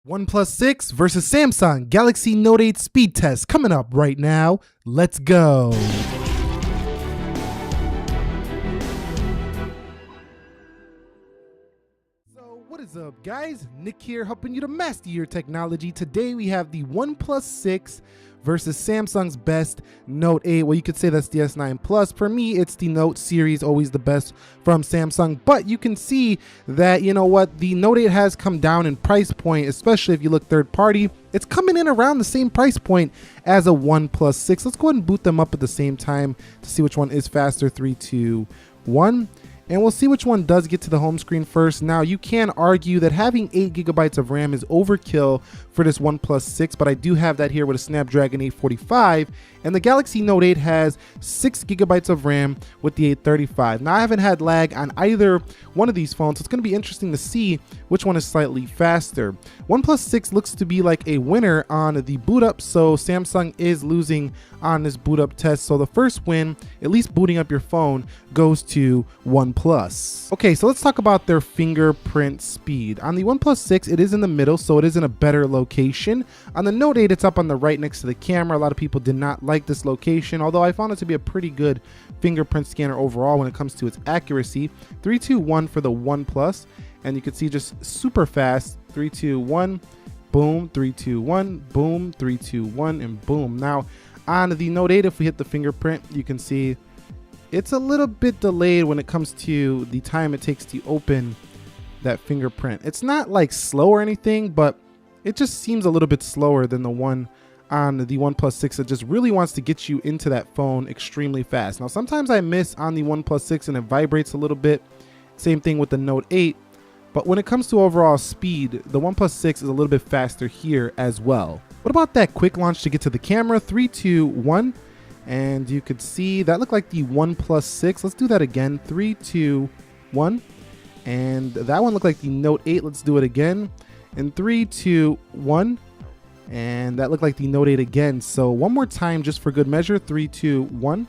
OnePlus 6 versus Samsung Galaxy Note 8 speed test coming up right now. Let's go. So what is up, guys? Nick here, helping you to master your technology. Today we have the OnePlus 6 versus Samsung's best Note 8. Well, you could say that's the S9 Plus. For me, it's the Note series, always the best from Samsung. But you can see that, you know what, the Note 8 has come down in price point, especially if you look third party. It's coming in around the same price point as a OnePlus 6. Let's go ahead and boot them up at the same time to see which one is faster. 3, 2, 1. And we'll see which one does get to the home screen first. Now, you can argue that having 8 GB of RAM is overkill for this OnePlus 6, but I do have that here with a Snapdragon 845, and the Galaxy Note 8 has 6 GB of RAM with the 835. Now, I haven't had lag on either one of these phones, so it's going to be interesting to see which one is slightly faster. OnePlus 6 looks to be like a winner on the boot up, so Samsung is losing on this boot up test. So the first win, at least booting up your phone, goes to OnePlus. Okay, so let's talk about their fingerprint speed. On the OnePlus 6, it is in the middle, so it is in a better location. On the Note 8, it's up on the right next to the camera. A lot of people did not like this location, although I found it to be a pretty good fingerprint scanner overall when it comes to its accuracy. 3, 2, 1 for the OnePlus, and you can see just super fast. 3, 2, 1, boom, 3, 2, 1, boom, 3, 2, 1, and boom. Now, on the Note 8, if we hit the fingerprint, you can see it's a little bit delayed when it comes to the time it takes to open that fingerprint. It's not like slow or anything, but it just seems a little bit slower than the one on the OnePlus 6 that just really wants to get you into that phone extremely fast. Now, sometimes I miss on the OnePlus 6 and it vibrates a little bit. Same thing with the Note 8. But when it comes to overall speed, the OnePlus 6 is a little bit faster here as well. What about that quick launch to get to the camera? 3, 2, 1. And you could see that looked like the OnePlus 6. Let's do that again. 3, 2, 1. And that one looked like the Note 8. Let's do it again. And 3, 2, 1. And that looked like the Note 8 again. So one more time just for good measure. 3, 2, 1.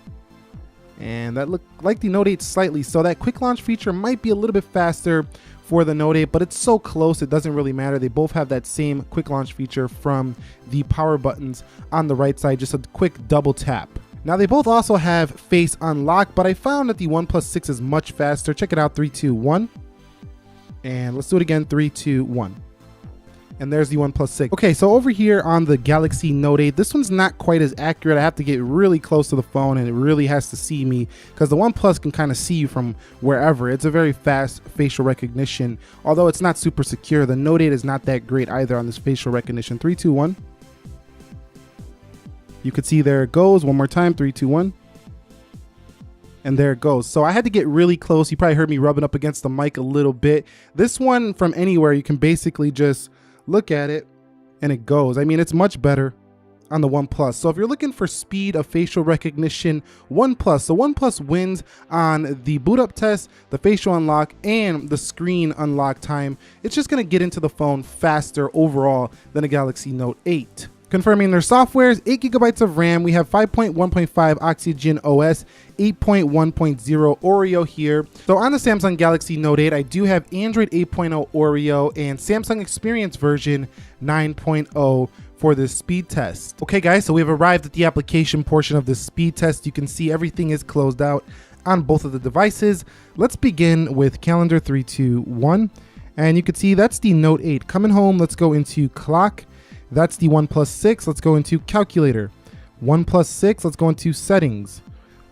And that looked like the Note 8 slightly. So that quick launch feature might be a little bit faster for the Note 8, but it's so close it doesn't really matter. They both have that same quick launch feature from the power buttons on the right side, just a quick double tap. Now, they both also have face unlock, but I found that the OnePlus 6 is much faster. Check it out. 3, 2, 1. And let's do it again. 3, 2, 1. And there's the OnePlus 6. Okay, so over here on the Galaxy Note 8, this one's not quite as accurate. I have to get really close to the phone, and it really has to see me, because the OnePlus can kind of see you from wherever. It's a very fast facial recognition, although it's not super secure. The Note 8 is not that great either on this facial recognition. 3, 2, 1. You could see there it goes. One more time. 3, 2, 1. And there it goes. So I had to get really close. You probably heard me rubbing up against the mic a little bit. This one, from anywhere, you can basically just look at it and it goes. I mean, it's much better on the OnePlus. So if you're looking for speed of facial recognition, OnePlus. So OnePlus wins on the boot up test, the facial unlock, and the screen unlock time. It's just going to get into the phone faster overall than a Galaxy Note 8. Confirming their softwares, 8 GB of RAM. We have 5.1.5 Oxygen OS, 8.1.0 Oreo here. So on the Samsung Galaxy Note 8, I do have Android 8.0 Oreo and Samsung Experience version 9.0 for this speed test. Okay, guys, so we've arrived at the application portion of the speed test. You can see everything is closed out on both of the devices. Let's begin with calendar. 3, 2, 1. And you can see that's the Note 8. Coming home, let's go into clock. That's the OnePlus 6. Let's go into calculator. OnePlus 6. Let's go into settings.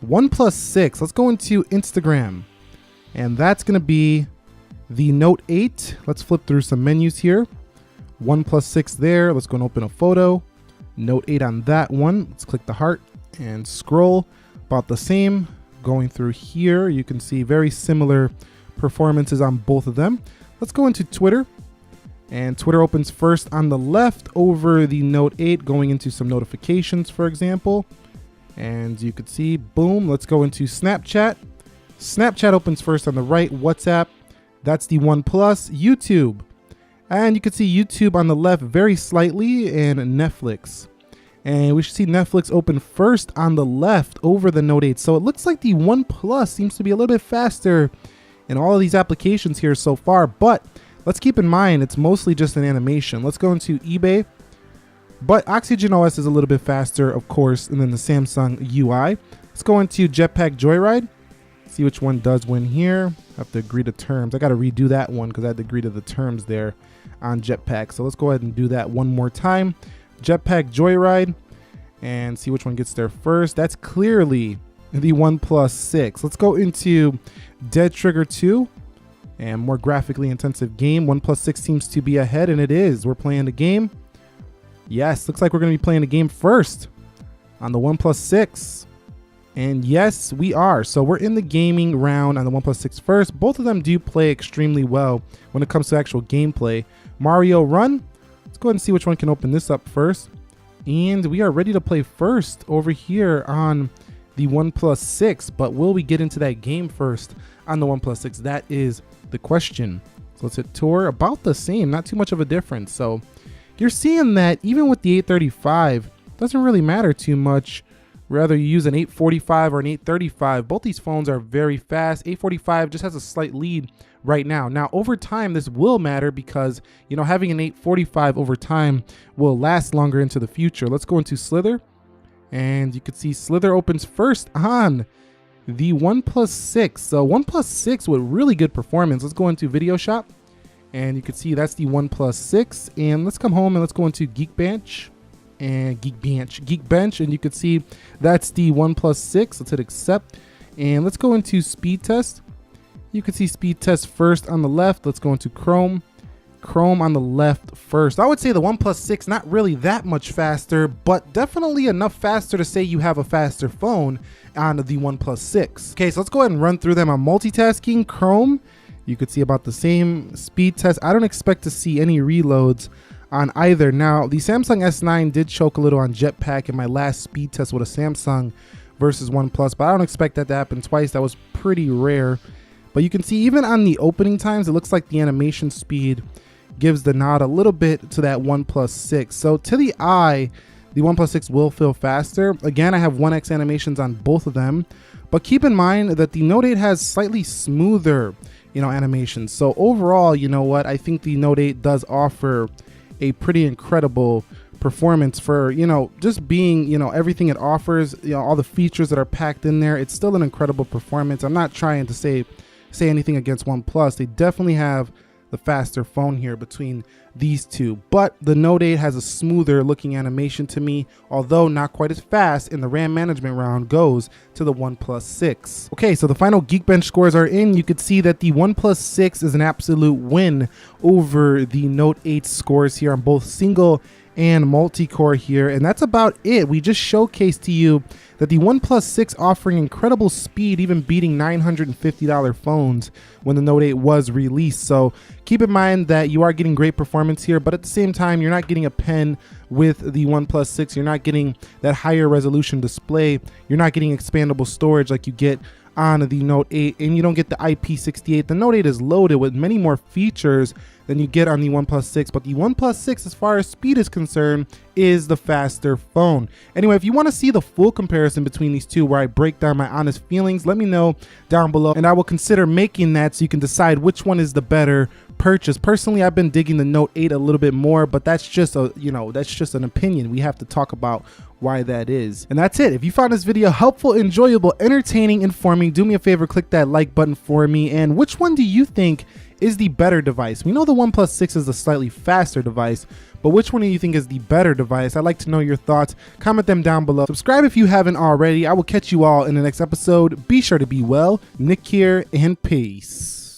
OnePlus 6. Let's go into Instagram. And that's going to be the Note 8. Let's flip through some menus here. OnePlus 6 there. Let's go and open a photo. Note 8 on that one. Let's click the heart and scroll. About the same. Going through here, you can see very similar performances on both of them. Let's go into Twitter. And Twitter opens first on the left over the Note 8, going into some notifications, for example. And you could see, boom, let's go into Snapchat. Snapchat opens first on the right. WhatsApp, that's the OnePlus. YouTube, and you can see YouTube on the left very slightly, and Netflix. And we should see Netflix open first on the left over the Note 8. So it looks like the OnePlus seems to be a little bit faster in all of these applications here so far, but let's keep in mind it's mostly just an animation. Let's go into eBay. But Oxygen OS is a little bit faster, of course, and then the Samsung UI. Let's go into Jetpack Joyride. See which one does win here. I have to agree to terms. I got to redo that one because I had to agree to the terms there on Jetpack. So let's go ahead and do that one more time. Jetpack Joyride and see which one gets there first. That's clearly the OnePlus 6. Let's go into Dead Trigger 2 and more graphically intensive game. OnePlus 6 seems to be ahead, and it is. We're playing the game. Yes, looks like we're going to be playing the game first on the OnePlus 6. And yes, we are. So we're in the gaming round on the OnePlus 6 first. Both of them do play extremely well when it comes to actual gameplay. Mario Run. Let's go ahead and see which one can open this up first. And we are ready to play first over here on the OnePlus 6. But will we get into that game first on the OnePlus 6? That is the question. So let's hit tour. About the same, not too much of a difference. So you're seeing that even with the 835, doesn't really matter too much. Whether you use an 845 or an 835, both these phones are very fast. 845 just has a slight lead right now. Now, over time, this will matter because, you know, having an 845 over time will last longer into the future. Let's go into Slither. And you can see Slither opens first on the OnePlus 6. So OnePlus 6 with really good performance. Let's go into Video Shop. And you can see that's the OnePlus 6. And let's come home and let's go into Geekbench. And Geekbench, and you can see that's the OnePlus 6. Let's hit accept. And let's go into Speed Test. You can see Speed Test first on the left. Let's go into Chrome. Chrome on the left first. I would say the OnePlus 6 not really that much faster, but definitely enough faster to say you have a faster phone on the OnePlus 6. Okay, so let's go ahead and run through them on multitasking. Chrome, you could see about the same. Speed Test, I don't expect to see any reloads on either. Now, the Samsung S9 did choke a little on Jetpack in my last speed test with a Samsung versus OnePlus, but I don't expect that to happen twice. That was pretty rare. But you can see even on the opening times, it looks like the animation speed gives the nod a little bit to that OnePlus 6. So to the eye, the OnePlus 6 will feel faster. Again, I have 1x animations on both of them, but keep in mind that the Note 8 has slightly smoother, animations. So overall, you know what? I think the Note 8 does offer a pretty incredible performance for, just being, everything it offers, all the features that are packed in there. It's still an incredible performance. I'm not trying to say anything against OnePlus. They definitely have the faster phone here between these two, but the Note 8 has a smoother looking animation to me, although not quite as fast, and the RAM management round goes to the OnePlus 6. Okay, so the final Geekbench scores are in. You could see that the OnePlus 6 is an absolute win over the Note 8 scores here on both single and multi-core here, and that's about it. We just showcased to you that the OnePlus 6 offering incredible speed, even beating $950 phones when the Note 8 was released. So keep in mind that you are getting great performance here, but at the same time, you're not getting a pen with the OnePlus 6. You're not getting that higher resolution display. You're not getting expandable storage like you get on the Note 8, and you don't get the IP68. The Note 8 is loaded with many more features than you get on the OnePlus 6, but the OnePlus 6, as far as speed is concerned, is the faster phone. Anyway, if you want to see the full comparison between these two, where I break down my honest feelings, let me know down below, and I will consider making that so you can decide which one is the better purchase. Personally, I've been digging the Note 8 a little bit more, but that's just that's just an opinion. We have to talk about why that is. And that's it. If you found this video helpful, enjoyable, entertaining, informing, do me a favor, click that like button for me. And which one do you think is the better device? We know the OnePlus 6 is a slightly faster device, but which one do you think is the better device? I'd like to know your thoughts. Comment them down below. Subscribe if you haven't already. I will catch you all in the next episode. Be sure to be well. Nick here, and peace.